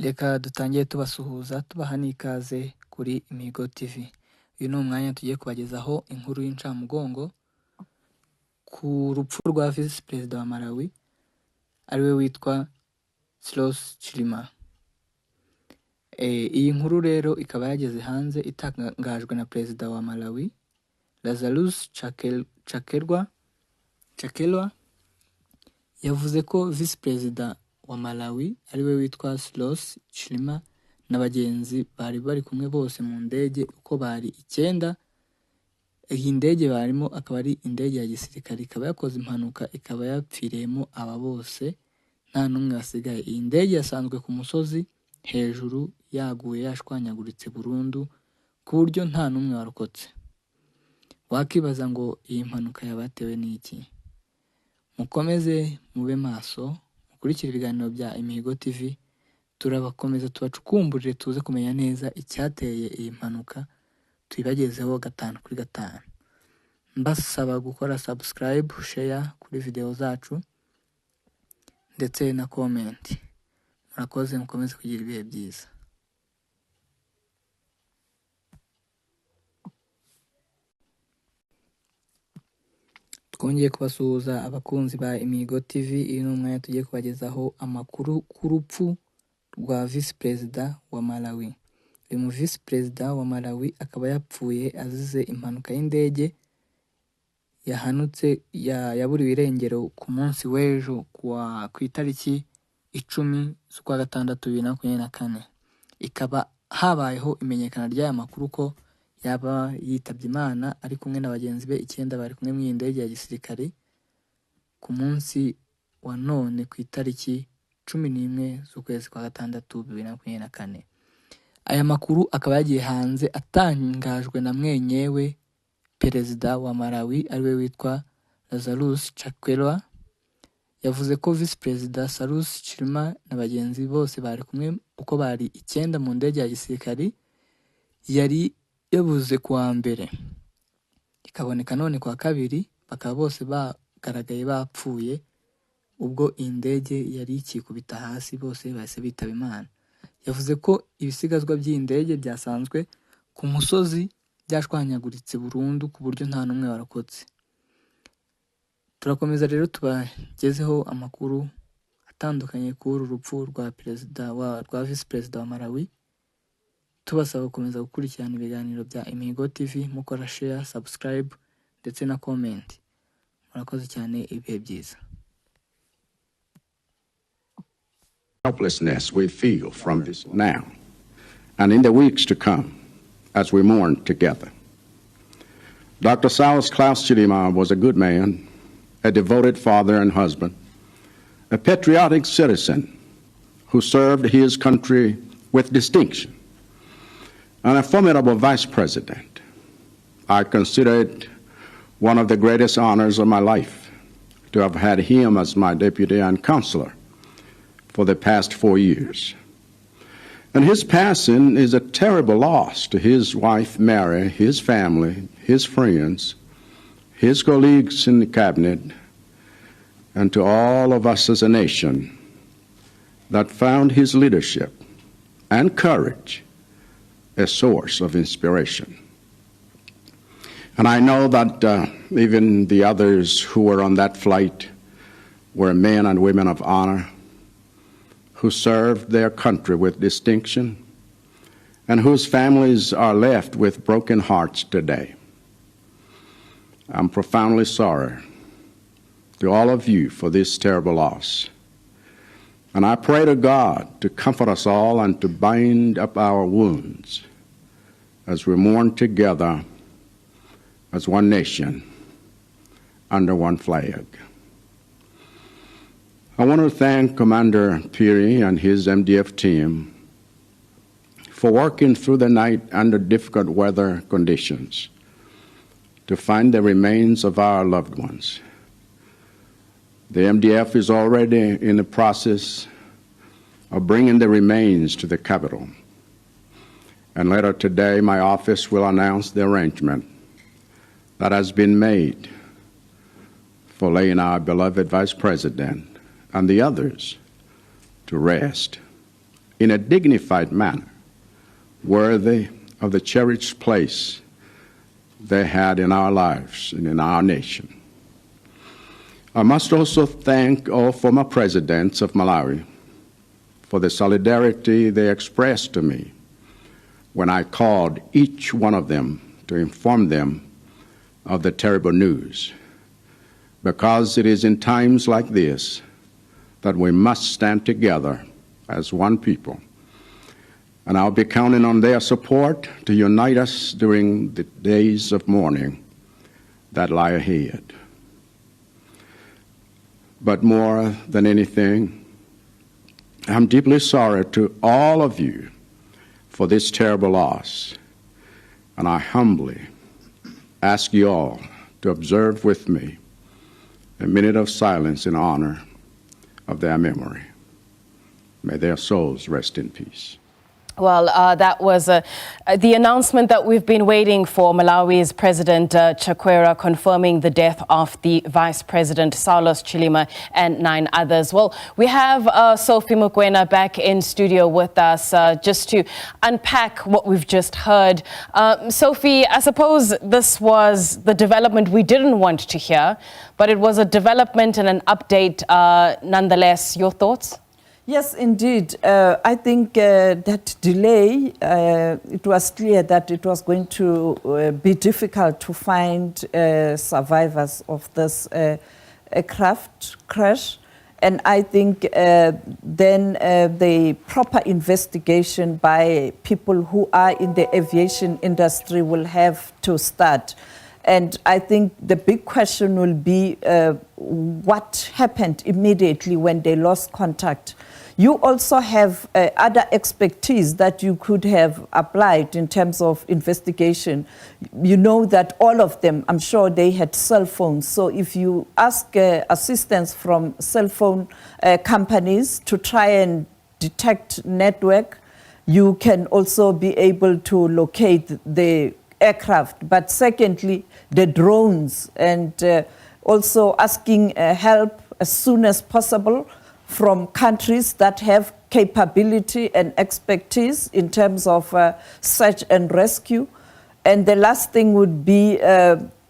Reka dutangire tubasuhuza tubaha n'ikaze kuri IMIHIGO TV. Uyu ni umwanya tugiye kubagezaho inkuru y'incamugongo ku rupfu rwa Visi Perezida wa Malawi ariwe witwa Sloss Chilima. Iyi nkuru rero ikaba yageze hanze itangajwe na Perezida wa Malawi Lazarus Chakwera yavuze ko Visi Perezida wa Malawi ariwe witwa Sloss Chilima na bagenzi bari kumwe bose mu ndege uko bari 9. Iyi ndege barimo akaba ari indege ya gisirikare, ikaba yakoze impanuka ikaba yapfiriyemo aba bose nta numwe wasigaye. Iyi ndege yasanzwe ku musozi hejuru yaguye yashwanyaguritse burundu ku buryo nta numwe warokotse. Wakibaza ngo iyi mpanuka yabatewe n'iki? Mukomeze mube maso, mukurikira ibiganiro bya IMIHIGO TV, turabakomeza tubacukumburire tuze kumenya neza icyateye iyi mpanuka, tuyibagezeho 5 kuri 5. Mbasaba gukora subscribe, share kuri video zacu ndetse na comment. Murakoze, mukomeze kugira ibihe byiza. Twongeye kubasuhuza abakunzi ba IMIHIGO TV. Iyi ni umwanya tugiye kubagezaho amakuru ku rupfu rwa Visi Perezida wa Malawi. Uyu mu Visi Perezida wa Malawi akaba yapfuye azize impanuka y'indege yahanutse yaburiwe irengero ku munsi w'ejo ku itariki 10 z'ukwa gatandatu 2024. Ikaba habayeho imenyekana ry'aya makuru ko yaba yitabye Imana ari kumwe na bagenzi be 9 bari kumwe mu indege ya gisirikare ku munsi wa none ku itariki 11 z'ukwezi kwa gatandatu 2024. Aya makuru akaba yagiye hanze atangajwe na mwenyewe Perezida wa Malawi ariwe witwa Lazarus Chakwera. Yavuze ko Visi Perezida Sloss Chilima na bagenzi bose bari kumwe uko bari 9 mu ndege ya gisirikare yari yabuze kuwa mbere ikaboneka none kwa kabiri, bakaba bose bagaragaye bapfuye ubwo indege yari ikikubita hasi, bose bahise bitaba Imana. Yavuze ko ibisigazwa by'indege byasanzwe ku musozi byashwanyaguritse burundu ku buryo nta numwe warokotse. Turakomeza rero tubagezeho amakuru atandukanye kuri urupfu rwa Visi Perezida wa Malawi. Tubasaba gukomeza gukurikirana ibiganiro bya IMIHIGO TV, mukora share, subscribe ndetse na comment. Murakoze cyane, ibihe byiza. Helplessness we feel from this now and in the weeks to come as we mourn together. Dr. Sloss Chilima was a good man, a devoted father and husband, a patriotic citizen who served his country with distinction, and a formidable vice president. I consider it one of the greatest honors of my life to have had him as my deputy and counselor for the past 4 years. And his passing is a terrible loss to his wife Mary, his family, his friends, his colleagues in the cabinet, and to all of us as a nation that found his leadership and courage a source of inspiration. And I know that even the others who were on that flight were men and women of honor who served their country with distinction and whose families are left with broken hearts today. I'm profoundly sorry to all of you for this terrible loss. And I pray to God to comfort us all and to bind up our wounds as we mourn together as one nation under one flag. I want to thank Commander Peary and his MDF team for working through the night under difficult weather conditions to find the remains of our loved ones. The MDF is already in the process of bringing the remains to the capital. And later today, my office will announce the arrangement that has been made for laying our beloved Vice President and the others to rest in a dignified manner, worthy of the cherished place they had in our lives and in our nation. I must also thank all former presidents of Malawi for the solidarity they expressed to me when I called each one of them to inform them of the terrible news, because it is in times like this that we must stand together as one people. And I'll be counting on their support to unite us during the days of mourning that lie ahead. But more than anything, I'm deeply sorry to all of you for this terrible loss, and I humbly ask you all to observe with me a minute of silence in honor of their memory. May their souls rest in peace. Well, that was the announcement that we've been waiting for. Malawi's President Chakwera confirming the death of the Vice President Saulos Chilima and 9 others. Well, we have Sophie Mukwena back in studio with us just to unpack what we've just heard. Sophie, I suppose this was the development we didn't want to hear, but it was a development and an update nonetheless. Your thoughts? Yes, indeed. I think that delay, it was clear that it was going to be difficult to find survivors of this aircraft crash. And I think then the proper investigation by people who are in the aviation industry will have to start. And I think the big question will be what happened immediately when they lost contact. You also have other expertise that you could have applied in terms of investigation. You know that all of them, I'm sure they had cell phones. So if you ask assistance from cell phone companies to try and detect network, you can also be able to locate the aircraft. But secondly, the drones, and also asking help as soon as possible from countries that have capability and expertise in terms of search and rescue. And the last thing would be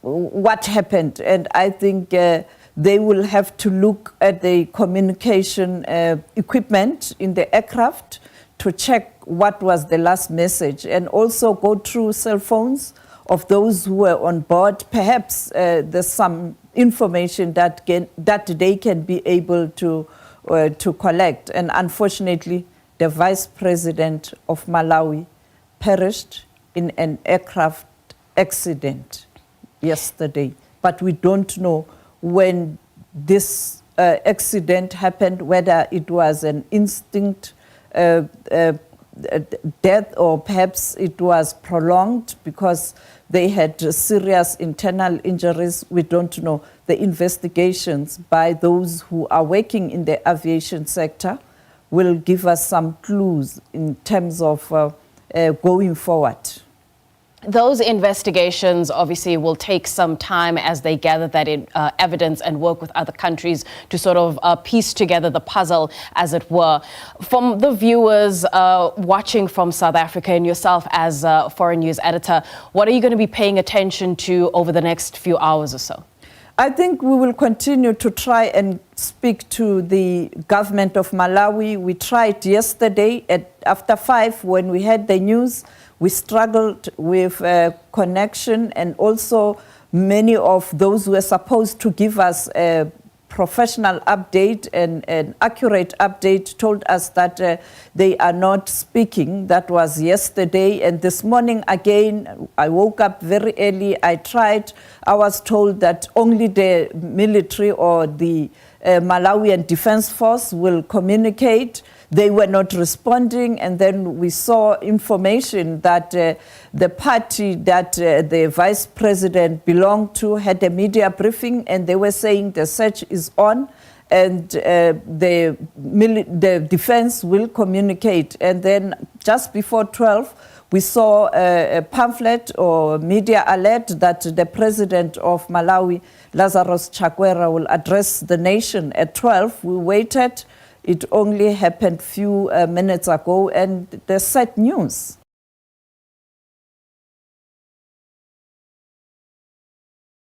what happened. And I think they will have to look at the communication equipment in the aircraft to check what was the last message, and also go through cell phones of those who were on board. Perhaps there's some information that they can be able to collect. And unfortunately, the Vice President of Malawi perished in an aircraft accident yesterday. But we don't know when this accident happened, whether it was an instinct death or perhaps it was prolonged because they had serious internal injuries. We don't know. The investigations by those who are working in the aviation sector will give us some clues in terms of going forward. Those investigations obviously will take some time as they gather that evidence and work with other countries to sort of piece together the puzzle, as it were. From the viewers watching from South Africa and yourself as a foreign news editor, what are you going to be paying attention to over the next few hours or so? I think we will continue to try and speak to the government of Malawi. We tried yesterday after 5 when we had the news. We struggled with connection, and also many of those who were supposed to give us a professional update and an accurate update told us that they are not speaking. That was yesterday. And this morning again, I woke up very early. I tried. I was told that only the military or the Malawian Defense Force will communicate. They were not responding, and then we saw information that the party that the vice president belonged to had a media briefing, and they were saying the search is on, and the defense will communicate. And then just before 12, we saw a pamphlet or media alert that the president of Malawi, Lazarus Chakwera, will address the nation at 12. We waited. It only happened few minutes ago, and there's sad news.